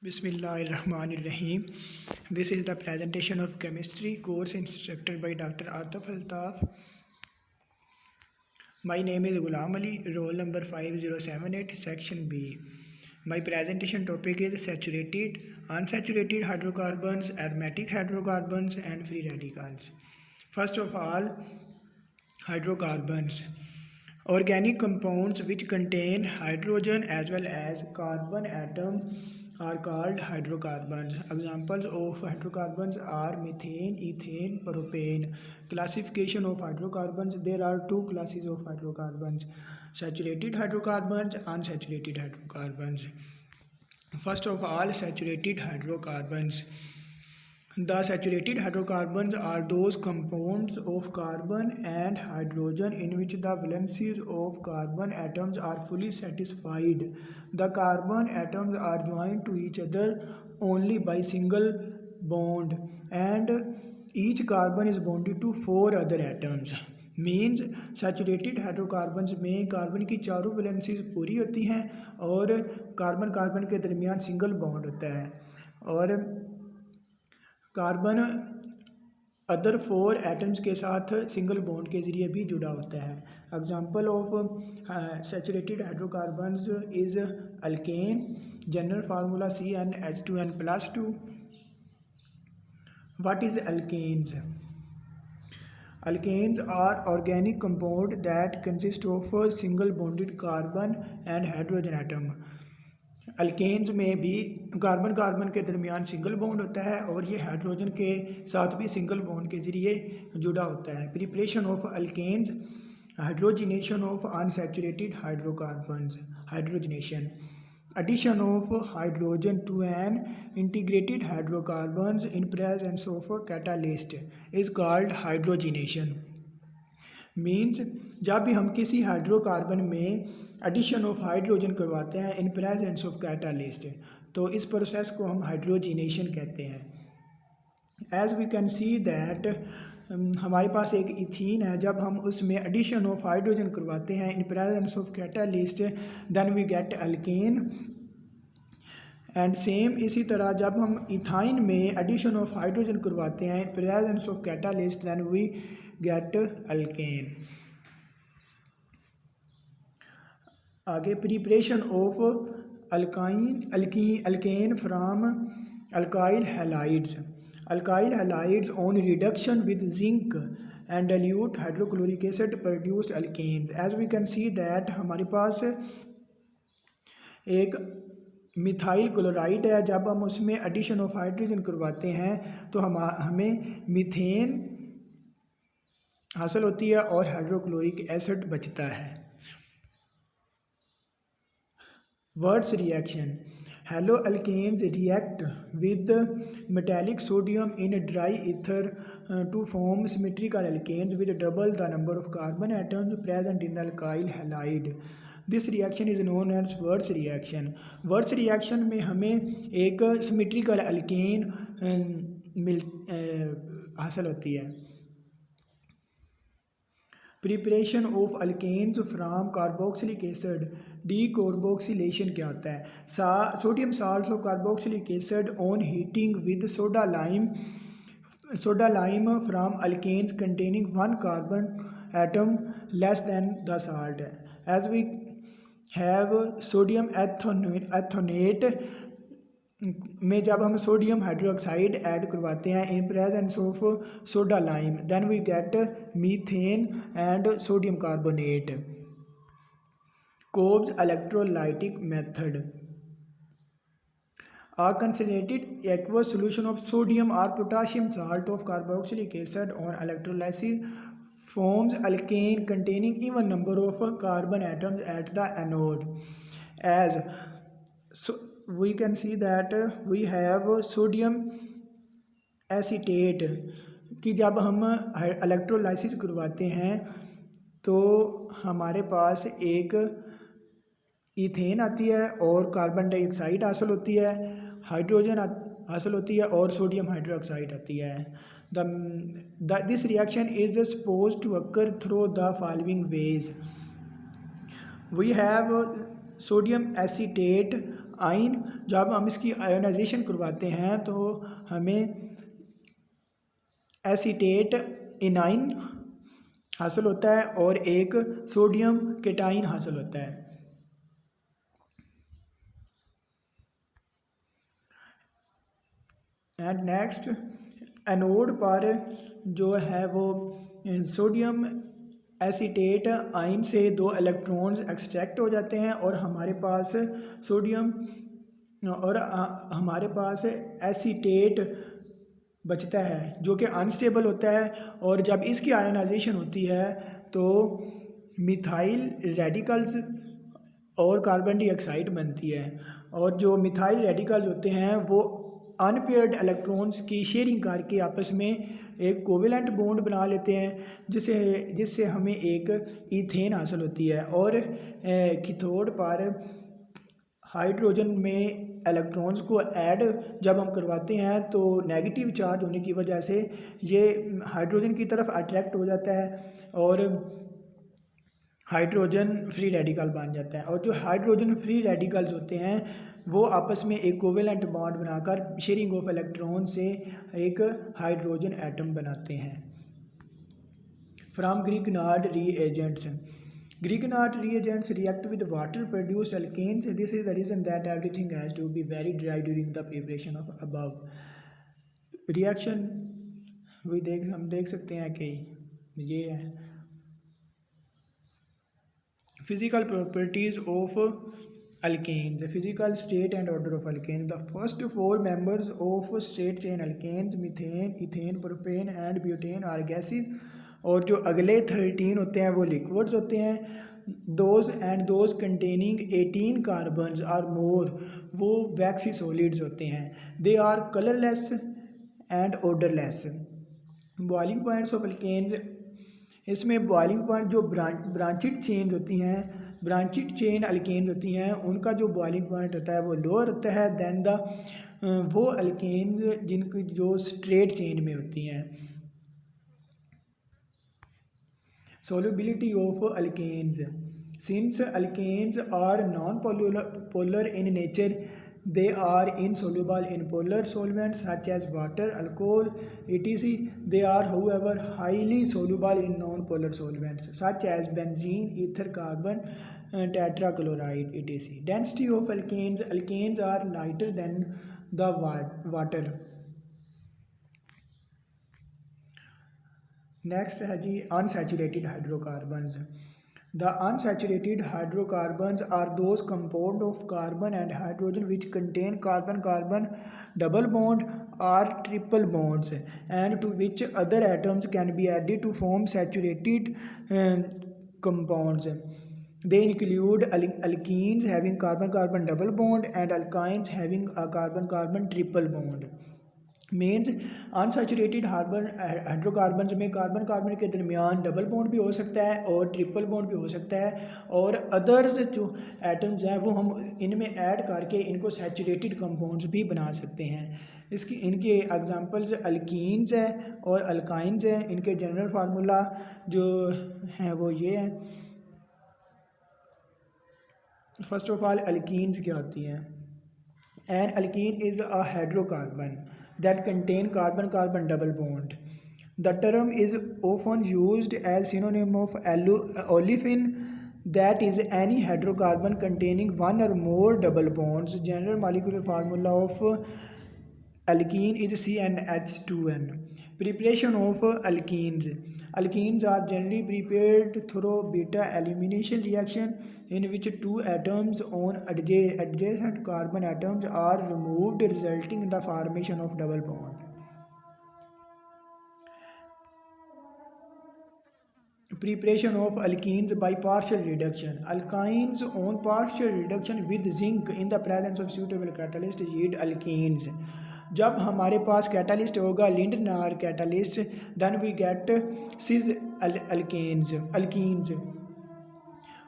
Bismillahirrahmanirrahim. This is the presentation of chemistry course instructed by Dr. Ataf Altaf. My name is Ghulam Ali, roll number 5078, section B. My presentation topic is saturated, unsaturated hydrocarbons, aromatic hydrocarbons and free radicals. First of all, hydrocarbons. Organic compounds which contain hydrogen as well as carbon atom are called hydrocarbons. Examples of hydrocarbons are methane, ethane, propane. Classification of hydrocarbons. There are two classes of hydrocarbons: saturated hydrocarbons, unsaturated hydrocarbons. First of all, saturated hydrocarbons. The saturated hydrocarbons are those compounds of carbon and hydrogen in which the valencies of carbon atoms are fully satisfied. The carbon atoms are joined to each other only by single bond, and each carbon is bonded to 4 other atoms. Means saturated hydrocarbons में carbon की चारों valencies पूरी होती हैं और carbon carbon के दरमियान single bond होता है और कार्बन अदर 4 एटम्स के साथ सिंगल बॉन्ड के ज़रिए भी जुड़ा होता है. Example of saturated hydrocarbons is alkane. General formula CnH2n+2. What is alkanes? Alkanes are organic compound that consist of a single bonded carbon and hydrogen atom. Alkanes में भी कार्बन कार्बन के दरमियान सिंगल बॉन्ड होता है और ये hydrogen के साथ भी सिंगल बॉन्ड के ज़रिए जुड़ा होता है. Preparation of alkanes. Hydrogenation of unsaturated hydrocarbons. Hydrogenation. Addition of hydrogen to an integrated hydrocarbons in presence of a catalyst is called hydrogenation. Means जब भी हम किसी हाइड्रोकार्बन में एडिशन ऑफ हाइड्रोजन करवाते हैं इन प्रेजेंस ऑफ कैटालिस्ट, तो इस process को हम हाइड्रोजिनेशन कहते हैं. As we can see that हमारे पास एक इथीन है. जब हम उसमें एडिशन ऑफ हाइड्रोजन करवाते हैं in presence of catalyst then we get alkane. And same इसी तरह जब हम इथाइन में एडिशन ऑफ हाइड्रोजन करवाते हैं in presence of catalyst then we get alkane. आगे preparation of alkane from alkyl halides. Alkyl halides on reduction with zinc and dilute hydrochloric acid produced alkanes. As we can see that हमारे पास एक methyl chloride है. जब हम उसमें addition of hydrogen करवाते हैं तो हमें मीथेन हासिल होती है और हाइड्रोक्लोरिक एसिड बचता है. Words reaction. Haloalkanes react with metallic sodium in dry ether to form symmetrical alkanes with double the number of carbon atoms present in the alkyl halide. This reaction is known as Wurtz reaction. Wurtz reaction में हमें एक symmetrical alkane हासिल होती है. Preparation of alkanes from carboxylic acid. Decarboxylation क्या होता है? Sodium salts of carboxylic acid on heating with soda lime from alkanes containing 1 carbon atom less than the salt. As we have sodium ethanoate में जब हम sodium hydroxide add करवाते हैं in presence of soda lime then we get methane and sodium carbonate. Kolbe's electrolytic method. A concentrated aqueous solution of sodium or potassium salt of carboxylic acid on electrolysis forms alkane containing even number of carbon atoms at the anode. As we can see that we have sodium acetate कि जब हम electrolysis करवाते हैं तो हमारे पास एक ethane आती है और कार्बन डाइऑक्साइड हासिल होती है, हाइड्रोजन हासिल होती है और सोडियम हाइड्रोक्साइड आती है. This reaction is supposed to occur through the following ways. We have sodium acetate आइन, जब हम इसकी आयोनाइजेशन करवाते हैं तो हमें एसीटेट इनाइन हासिल होता है और एक सोडियम केटाइन हासिल होता है। एंड नेक्स्ट, एनोड पर जो है वो सोडियम एसीटेट आयन से 2 इलेक्ट्रॉन्स एक्सट्रैक्ट हो जाते हैं और हमारे पास सोडियम और हमारे पास एसीटेट बचता है जो कि अनस्टेबल होता है। और जब इसकी आयोनाइजेशन होती है तो मिथाइल रेडिकल्स और कार्बन डाइऑक्साइड बनती है, और जो मिथाइल रेडिकल्स होते हैं वो अनपेयर्ड इलेक्ट्रॉन्स की शेयरिंग करके आपस में एक कोवेलेंट बॉन्ड बना लेते हैं जिससे हमें एक ईथेन हासिल होती है। और कैथोड पर हाइड्रोजन में इलेक्ट्रॉन्स को ऐड जब हम करवाते हैं तो नेगेटिव चार्ज होने की वजह से ये हाइड्रोजन की तरफ अट्रैक्ट हो जाता है और हाइड्रोजन फ्री रेडिकल बन जाता है। और जो हाइड्रोजन फ्री रेडिकल्स होते हैं वो आपस में एक कोवेलेंट बॉन्ड बनाकर शेयरिंग ऑफ इलेक्ट्रॉन से एक हाइड्रोजन एटम बनाते हैं। From Grignard reagents, Grignard reagents react with water, produce alkanes. This is the reason that everything has to be very dry during the preparation of above. Reaction हम देख सकते हैं कि ये है physical properties of alkanes, physical state and order of alkanes. The first 4 members of straight chain alkanes, methane, ethane, propane and butane are gases. और जो अगले 13 होते हैं वो लिक्विड्स होते हैं। Those containing 18 carbons are more, वो वैक्सी सॉलिड्स होते हैं। They are colourless and odourless. Boiling points of alkanes, इसमें बॉइलिंग पॉइंट जो ब्रांचिड चेन होती हैं, ब्रांचिड चेन अल्केन्स होती हैं, उनका जो बॉइलिंग पॉइंट होता है वो लोअर होता है देन द वो अल्केन्स जिनकी जो स्ट्रेट चेन में होती हैं। Solubility of alkanes. Since alkanes are non-polar in nature, they are insoluble in polar solvents such as water, alcohol, etc. They are, however, highly soluble in non-polar solvents such as benzene, ether, carbon, tetrachloride, etc. Density of alkanes. Alkanes are lighter than the water. Next है जी unsaturated hydrocarbons. The unsaturated hydrocarbons are those compound of carbon and hydrogen which contain carbon carbon double bond or triple bonds and to which other atoms can be added to form saturated compounds. They include alkenes having carbon-carbon double bond and alkynes having a carbon-carbon triple bond. Means unsaturated hydrocarbons में carbon carbon के दरमियान double bond भी हो सकता है और triple bond भी हो सकता है, और अदर्स जो एटम्स हैं वो हम इनमें ऐड करके इनको सैचुरेटेड कंपाउंड्स भी बना सकते हैं। इनके एग्जांपल्स अल्कीन्स हैं और अल्काइंस हैं। इनके जनरल फार्मूला जो हैं वो ये हैं। फर्स्ट ऑफ ऑल अल्कीन्स क्या होती हैं? An alkene is a hydrocarbon that contain carbon-carbon double bond. The term is often used as synonym of olefin, that is any hydrocarbon containing one or more double bonds. General molecular formula of alkene is CnH2n. Preparation of alkenes. Alkenes are generally prepared through beta elimination reaction in which 2 atoms on adjacent carbon atoms are removed, resulting in the formation of double bond. Preparation of alkenes by partial reduction. Alkynes on partial reduction with zinc in the presence of suitable catalyst yield alkenes. जब हमारे पास catalyst होगा Lindlar catalyst, then we get cis alkenes.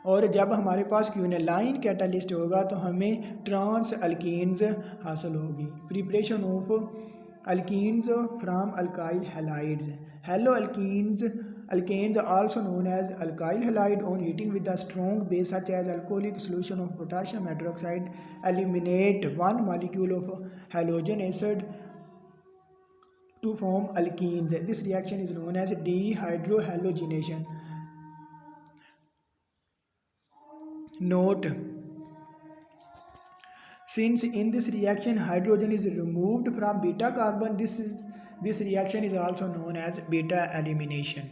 और जब हमारे पास क्यूनेलाइन catalyst होगा तो हमें ट्रांस अल्कीन्स हासिल होगी। Preparation of alkenes from alkyl halides. Hello alkenes Alkanes are also known as alkyl halide on heating with a strong base such as alcoholic solution of potassium hydroxide eliminate one molecule of halogen acid to form alkenes. This reaction is known as dehydrohalogenation. Note: since in this reaction hydrogen is removed from beta carbon, this reaction is also known as beta elimination.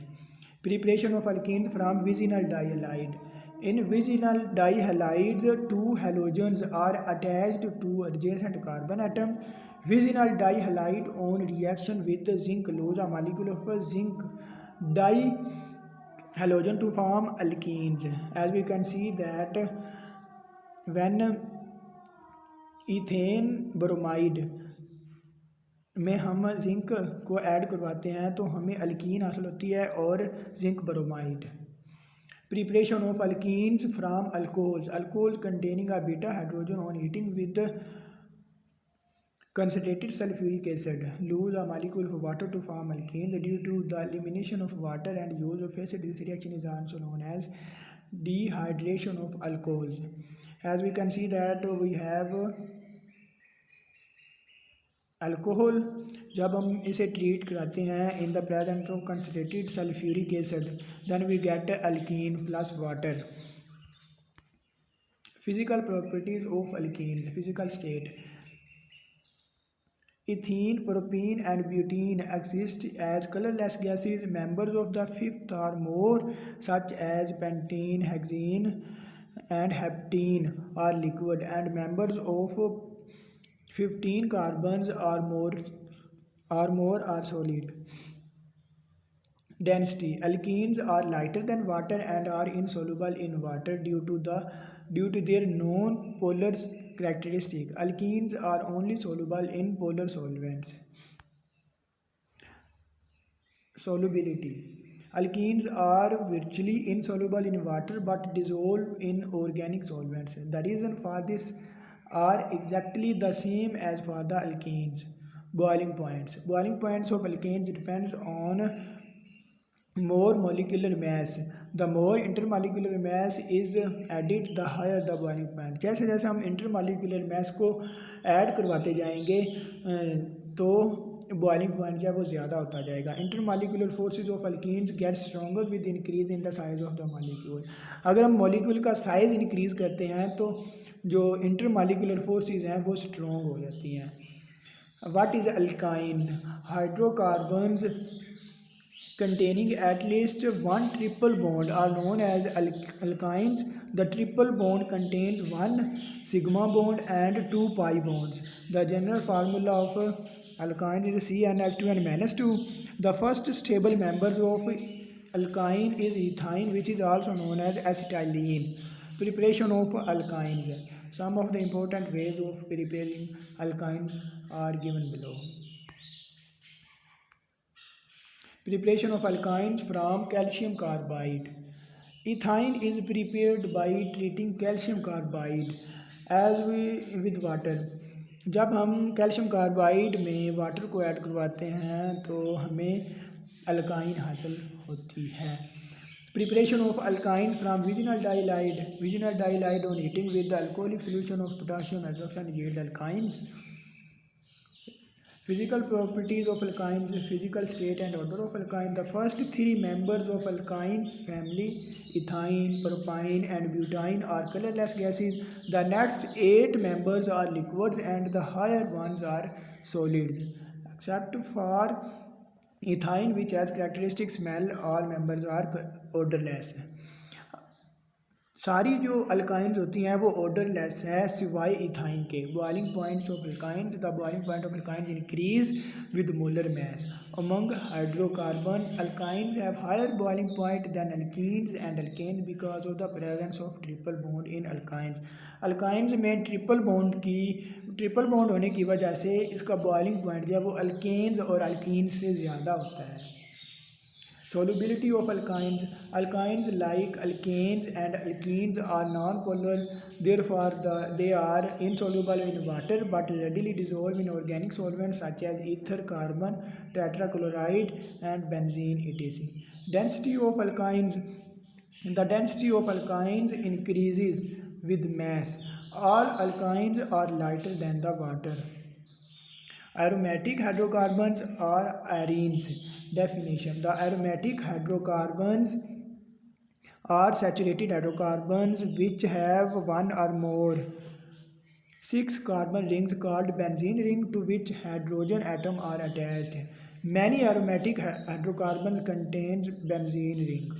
Preparation of alkenes from vicinal dihalide. In vicinal dihalides, two halogens are attached to adjacent carbon atom. Vicinal dihalide on reaction with zinc lose a molecule of zinc dihalogen to form alkenes. As we can see that when ethane bromide में हम zinc को add करवाते हैं तो हमें alkyne हासिल होती है और zinc bromide. Preparation of alkenes from alcohols containing a beta hydrogen on heating with concentrated sulfuric acid lose a molecule of water to form alkenes due to the elimination of water and use of acid. This reaction is also known as dehydration of alcohols. As we can see that we have alcohol. जब हम इसे treat कराते हैं in the presence of concentrated sulphuric acid then we get alkene plus water. Physical properties of alkene. Physical state. Ethene, propene and butene exist as colorless gases. Members of the fifth or more such as pentene, hexene and heptene are liquid and members of 15 carbons or more are solid. Density. Alkenes are lighter than water and are insoluble in water due to their non-polar characteristic. Alkenes are only soluble in polar solvents. Solubility. Alkenes are virtually insoluble in water but dissolve in organic solvents. The reason for this are exactly the same as for the alkenes. Boiling points. Boiling points of alkenes depends on more molecular mass. The more intermolecular mass is added, the higher the boiling point. जैसे जैसे हम intermolecular mass को add करवाते जाएंगे तो boiling point जो है वो ज़्यादा होता जाएगा. Intermolecular forces of alkenes get stronger with increase in the size of the molecule. अगर हम मॉलिक्यूल का साइज़ इंक्रीज करते हैं तो जो इंटरमॉलिक्यूलर फोर्सेज हैं वो स्ट्रॉन्ग हो जाती हैं. What is alkynes? Hydrocarbons containing at least one triple bond are known as alkynes. The triple bond contains one sigma bond and two pi bonds. The general formula of alkynes is CnH2n-2. The first stable member of alkyne is ethyne, which is also known as acetylene. Preparation of alkynes. Some of the important ways of preparing alkynes are given below. Preparation of alkynes from calcium carbide. Ethyne is prepared by treating calcium carbide with water. जब हम calcium carbide में water को add करवाते हैं तो हमें alkyne हासिल होती है. Preparation of alkynes from vicinal dihalide. Vicinal dihalide on heating with the alcoholic solution of potassium hydroxide yield alkynes. Physical properties of alkynes. Physical state and order of alkyne. The first three members of alkyne family, ethine, propyne and butane, are colorless gases. The next 8 members are liquids and the higher ones are solids. Except for ethine, which has characteristic smell, all members are odorless. सारी जो alkynes होती हैं वो odourless है सिवाय ethyne के. Boiling points of alkynes. The boiling point of alkynes increase with molar mass. Among hydrocarbon alkynes have higher boiling point than alkenes and alkane because of the presence of triple bond in alkynes. Alkynes में triple bond होने की वजह से इसका boiling point जो है वो alkanes और अल्कीन्स से ज़्यादा होता है. Solubility of alkynes. Alkynes like alkanes and alkenes are non-polar, therefore they are insoluble in water but readily dissolve in organic solvents such as ether, carbon, tetrachloride and benzene etc. Density of alkynes. The density of alkynes increases with mass. All alkynes are lighter than the water. Aromatic hydrocarbons are arenes. Definition. The aromatic hydrocarbons are saturated hydrocarbons which have one or more 6 carbon rings called benzene ring to which hydrogen atom are attached. Many aromatic hydrocarbons contains benzene ring.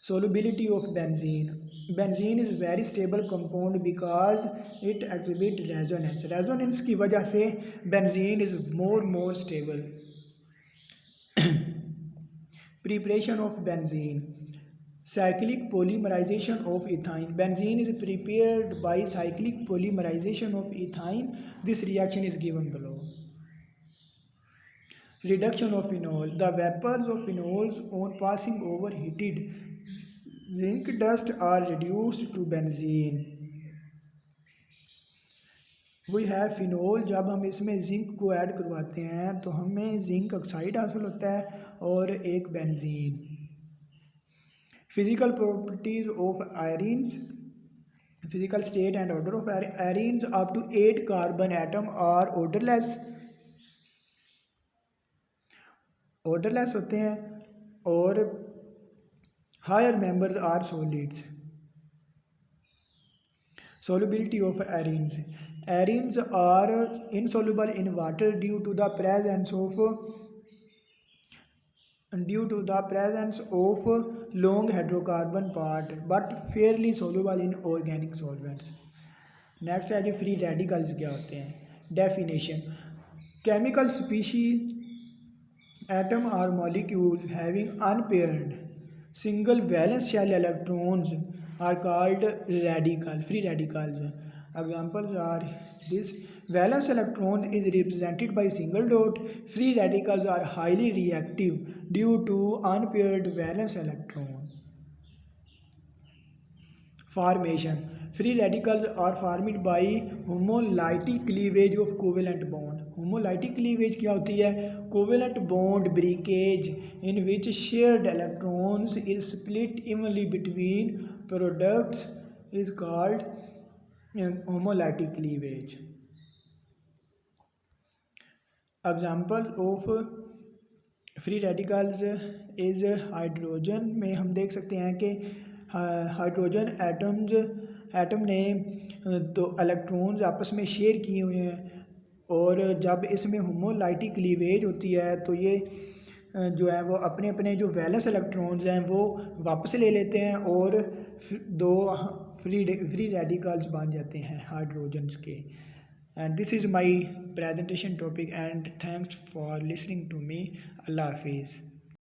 Solubility of benzene. Benzene is very stable compound because it exhibit resonance. Resonance की वजह से benzene is more stable. Preparation of benzene. Cyclic polymerization of ethine. Benzene is prepared by cyclic polymerization of ethine. This reaction is given below. Reduction of phenol. The vapors of phenols on passing over heated zinc dust are reduced to benzene. We have phenol. जब हम इसमें zinc को add करवाते हैं तो हमें zinc oxide हासिल होता है और एक benzene. Physical properties of arenes. Physical state and odor of arenes. Up to 8 carbon atom are odorless. Odorless होते हैं और higher members are solids. Solubility of arenes. Arenes are insoluble in water due to the presence of long hydrocarbon part but fairly soluble in organic solvents. Next है जी free radicals क्या होते हैं. Definition. Chemical species, atom or molecules having unpaired single valence shell electrons are called radical, free radicals. Examples are this. Valence electron is represented by single dot. Free radicals are highly reactive due to unpaired valence electron. Formation. Free radicals are formed by homolytic cleavage of covalent bonds. Homolytic cleavage क्या होती है? Covalent bond breakage in which shared electrons is split evenly between products is called homolytic cleavage. Example of free radicals is hydrogen में हम देख सकते हैं कि hydrogen atom ने दो इलेक्ट्रॉन्स आपस में शेयर किए हुए हैं और जब इसमें होमोलाइटिक क्लीवेज होती है तो ये जो है वो अपने अपने जो वैलेंस इलेक्ट्रॉन्स हैं वो वापस ले लेते हैं और दो फ्री रेडिकल्स बन जाते हैं हाइड्रोजन्स के. And this is my presentation topic and thanks for listening to me. Allah Hafiz.